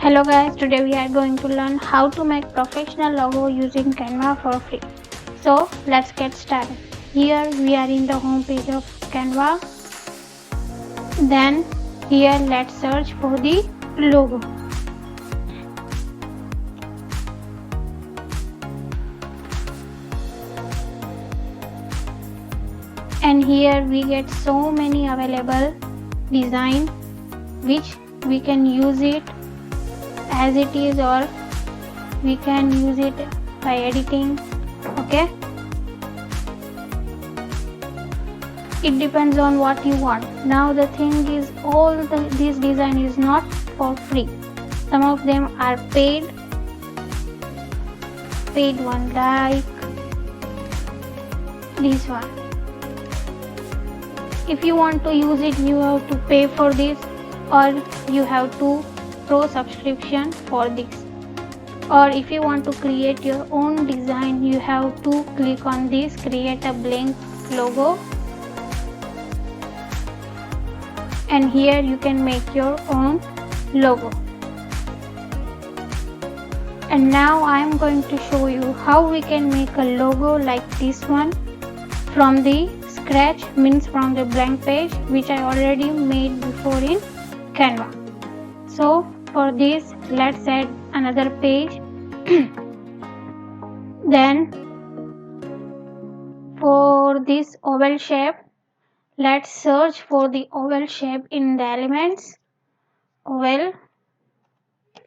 Hello guys, today we are going to learn how to make professional logo using Canva for free. So let's get started. Here we are in the home page of Canva. Then here let's search for the logo. And here we get so many available design which we can use it as it is or we can use it by editing. Okay, it depends on what you want. Now the thing is, this design is not for free. Some of them are paid one, like this one. If you want to use it, you have to pay for this, or you have to pro subscription for this. Or if you want to create your own design, you have to click on this create a blank logo, and here you can make your own logo. And now I am going to show you how we can make a logo like this one from the scratch, means from the blank page which I already made before in Canva. So for this, let's add another page. Then for this oval shape, let's search for the oval shape in the elements. Oval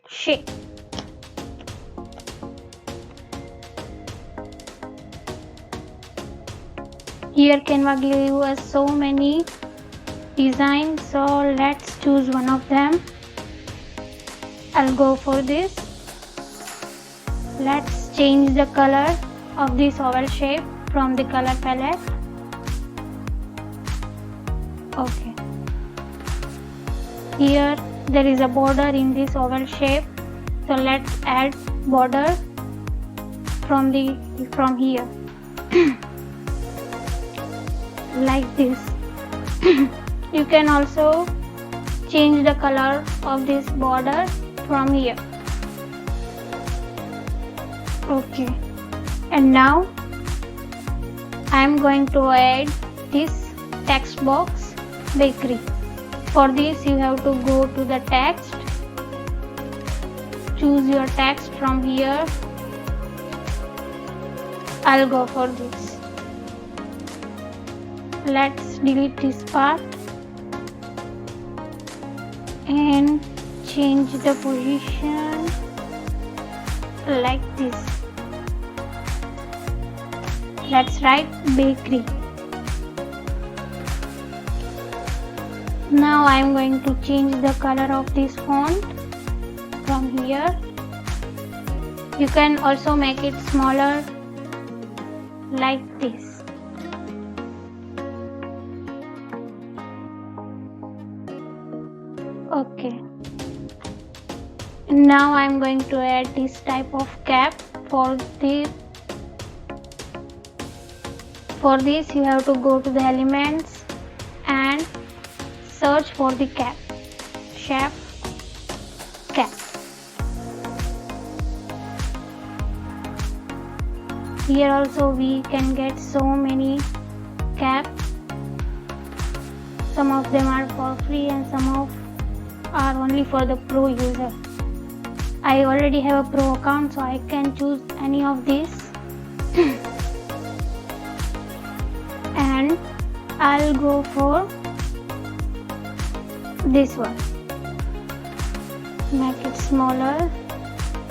shape. Here Canva gives us so many designs, so let's choose one of them. I'll go for this. Let's change the color of this oval shape from the color palette. Okay. Here there is a border in this oval shape, so let's add border from here. Like this. You can also change the color of this border from here. Okay, and now I am going to add this text box bakery. For this you have to go to the text, choose your text from here. I'll go for this. Let's delete this part and change the position like this. Let's write bakery. Now I am going to change the color of this font from here. You can also make it smaller like this. Okay, now I am going to add this type of cap. For this you have to go to the elements and search for the cap, shape cap. Here also we can get so many caps. Some of them are for free and some are only for the pro user. I already have a pro account, so I can choose any of these. And I'll go for this one. Make it smaller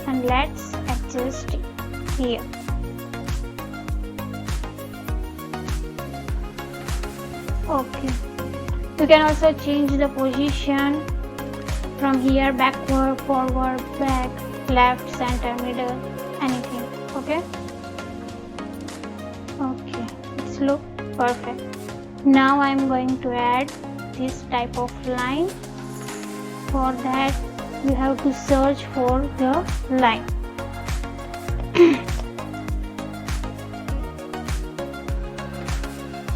and let's adjust it here. Okay, you can also change the position from here, backward, forward, back, left, center, middle, anything. Okay, it's look perfect. Now I'm going to add this type of line. For that you have to search for the line.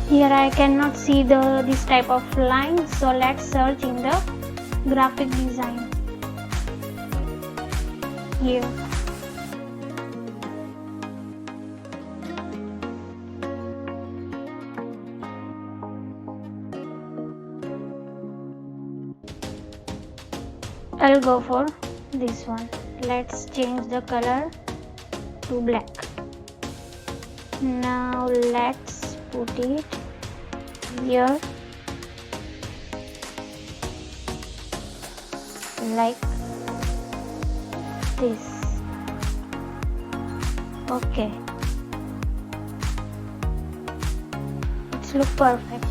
Here I cannot see this type of line, so let's search in the graphic design. here. I'll go for this one. Let's change the color to black. Now let's put it here like this. Okay, it's look perfect.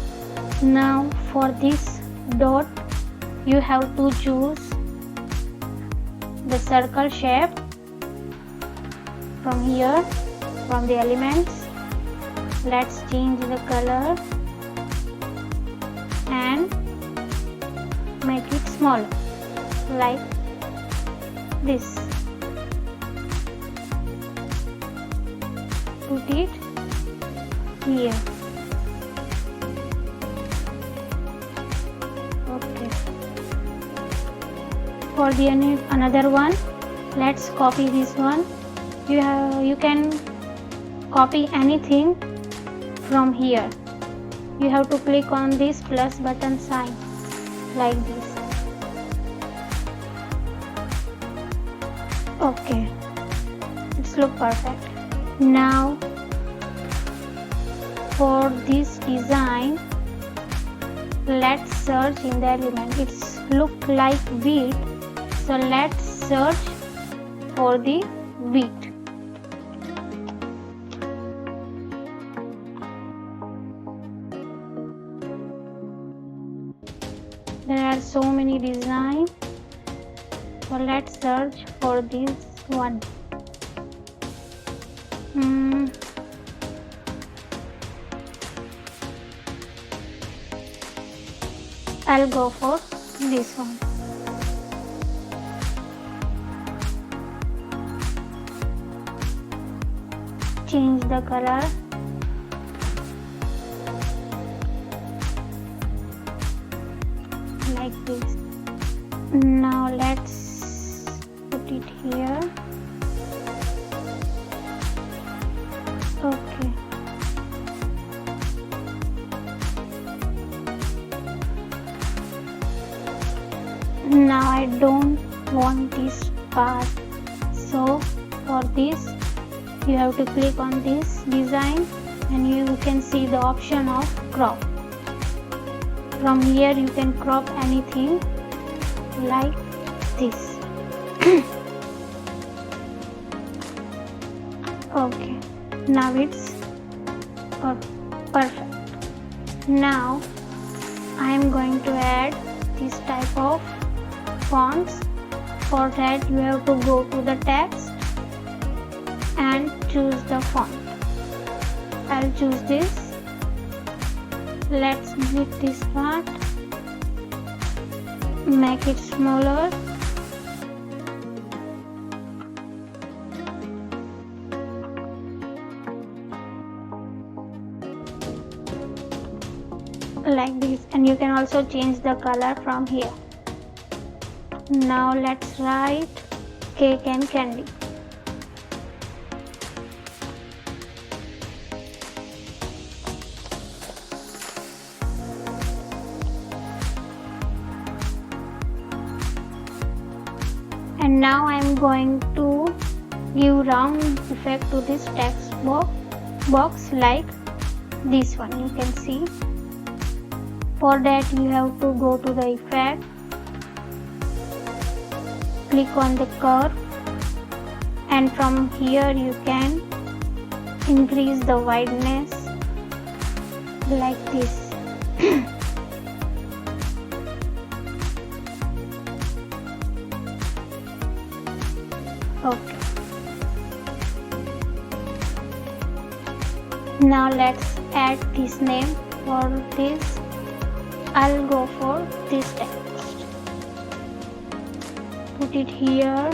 Now for this dot you have to choose the circle shape from here, from the elements. Let's change the color and make it smaller like this. Put it here. Okay. For the another one, let's copy this one. You can copy anything from here. You have to click on this plus button sign like this. Okay, it's look perfect. Now for this design, let's search in the element. It's look like wheat, so let's search for the wheat. There are so many designs, so let's search for this one. I'll go for this one. Change the color. Like this. Now let's put it here. Okay. Now I don't want this part, so for this you have to click on this design and you can see the option of crop. From here you can crop anything like this. Okay, now it's perfect. Now I am going to add this type of fonts. For that you have to go to the text and choose the font. I'll choose this. Let's delete this part, make it smaller. Like this, and you can also change the color from here. Now let's write cake and candy. And now I am going to give round effect to this text box like this one. You can see. For that you have to go to the effect, click on the curve, and from here you can increase the wideness like this. Okay. Now let's add this name. For this I'll go for this text. Put it here.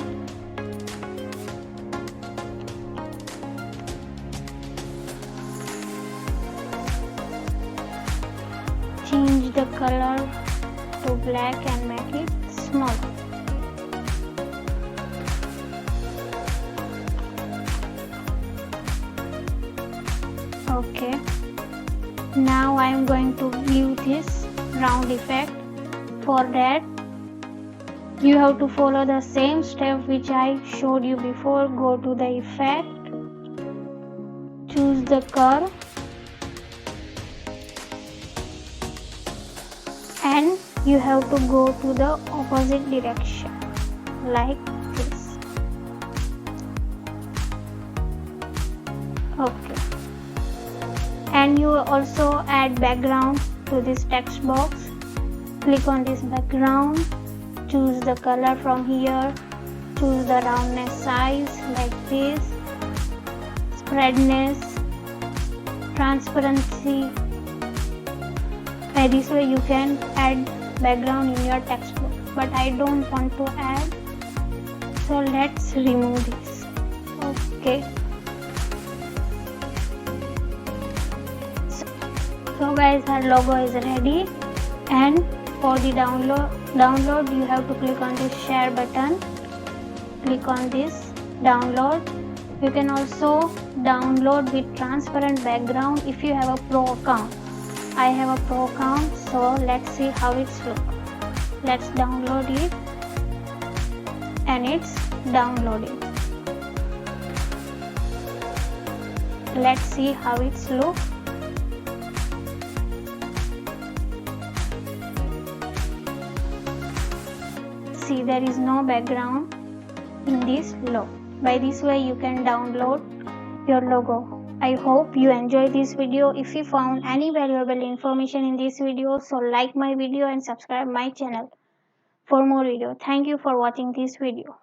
Change the color to black and make it smaller. Okay, now I am going to give this round effect. For that, you have to follow the same step which I showed you before. Go to the effect, choose the curve, and you have to go to the opposite direction like this. Okay, and you also add background to this text box. Click on this background, choose the color from here, choose the roundness size like this, spreadness, transparency. By this way you can add background in your text box, but I don't want to add, so let's remove this. Okay, so guys, our logo is ready, and for the download you have to click on this share button. Click on this download. You can also download with transparent background if you have a pro account. I have a pro account, so let's see how it's look. Let's download it, and it's downloading. Let's see how it's look. See, there is no background in this logo. By this way you can download your logo. I hope you enjoyed this video. If you found any valuable information in this video, so like my video and subscribe my channel for more video. Thank you for watching this video.